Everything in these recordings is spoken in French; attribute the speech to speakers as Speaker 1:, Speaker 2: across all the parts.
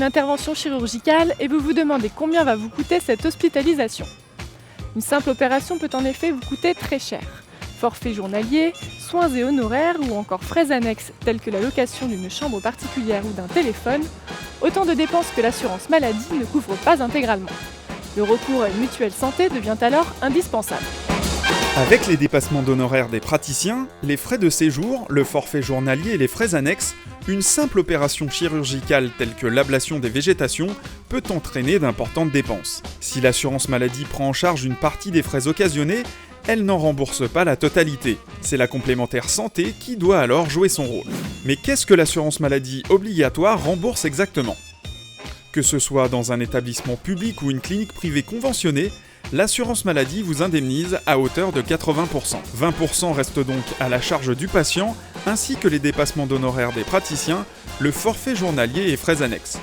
Speaker 1: intervention chirurgicale et vous vous demandez combien va vous coûter cette hospitalisation. Une simple opération peut en effet vous coûter très cher. Forfait journalier, soins et honoraires ou encore frais annexes tels que la location d'une chambre particulière ou d'un téléphone, autant de dépenses que l'assurance maladie ne couvre pas intégralement. Le recours à une mutuelle santé devient alors indispensable.
Speaker 2: Avec les dépassements d'honoraires des praticiens, les frais de séjour, le forfait journalier et les frais annexes, une simple opération chirurgicale telle que l'ablation des végétations peut entraîner d'importantes dépenses. Si l'assurance maladie prend en charge une partie des frais occasionnés, elle n'en rembourse pas la totalité. C'est la complémentaire santé qui doit alors jouer son rôle. Mais qu'est-ce que l'assurance maladie obligatoire rembourse exactement ? Que ce soit dans un établissement public ou une clinique privée conventionnée, l'assurance maladie vous indemnise à hauteur de 80%. 20% reste donc à la charge du patient, ainsi que les dépassements d'honoraires des praticiens, le forfait journalier et frais annexes.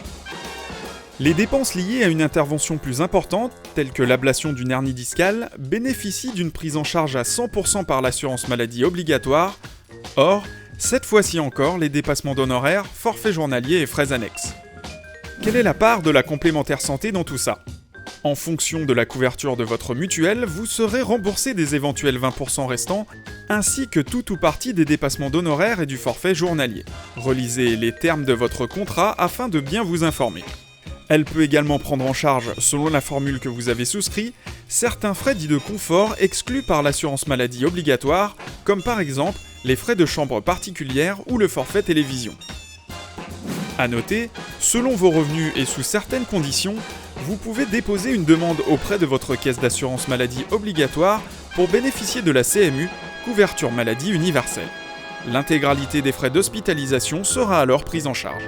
Speaker 2: Les dépenses liées à une intervention plus importante, telles que l'ablation d'une hernie discale, bénéficient d'une prise en charge à 100% par l'assurance maladie obligatoire. Or, cette fois-ci encore, les dépassements d'honoraires, forfait journalier et frais annexes. Quelle est la part de la complémentaire santé dans tout ça ? En fonction de la couverture de votre mutuelle, vous serez remboursé des éventuels 20% restants, ainsi que tout ou partie des dépassements d'honoraires et du forfait journalier. Relisez les termes de votre contrat afin de bien vous informer. Elle peut également prendre en charge, selon la formule que vous avez souscrit, certains frais dits de confort exclus par l'assurance maladie obligatoire, comme par exemple les frais de chambre particulière ou le forfait télévision. A noter, selon vos revenus et sous certaines conditions, vous pouvez déposer une demande auprès de votre caisse d'assurance maladie obligatoire pour bénéficier de la CMU, couverture maladie universelle. L'intégralité des frais d'hospitalisation sera alors prise en charge.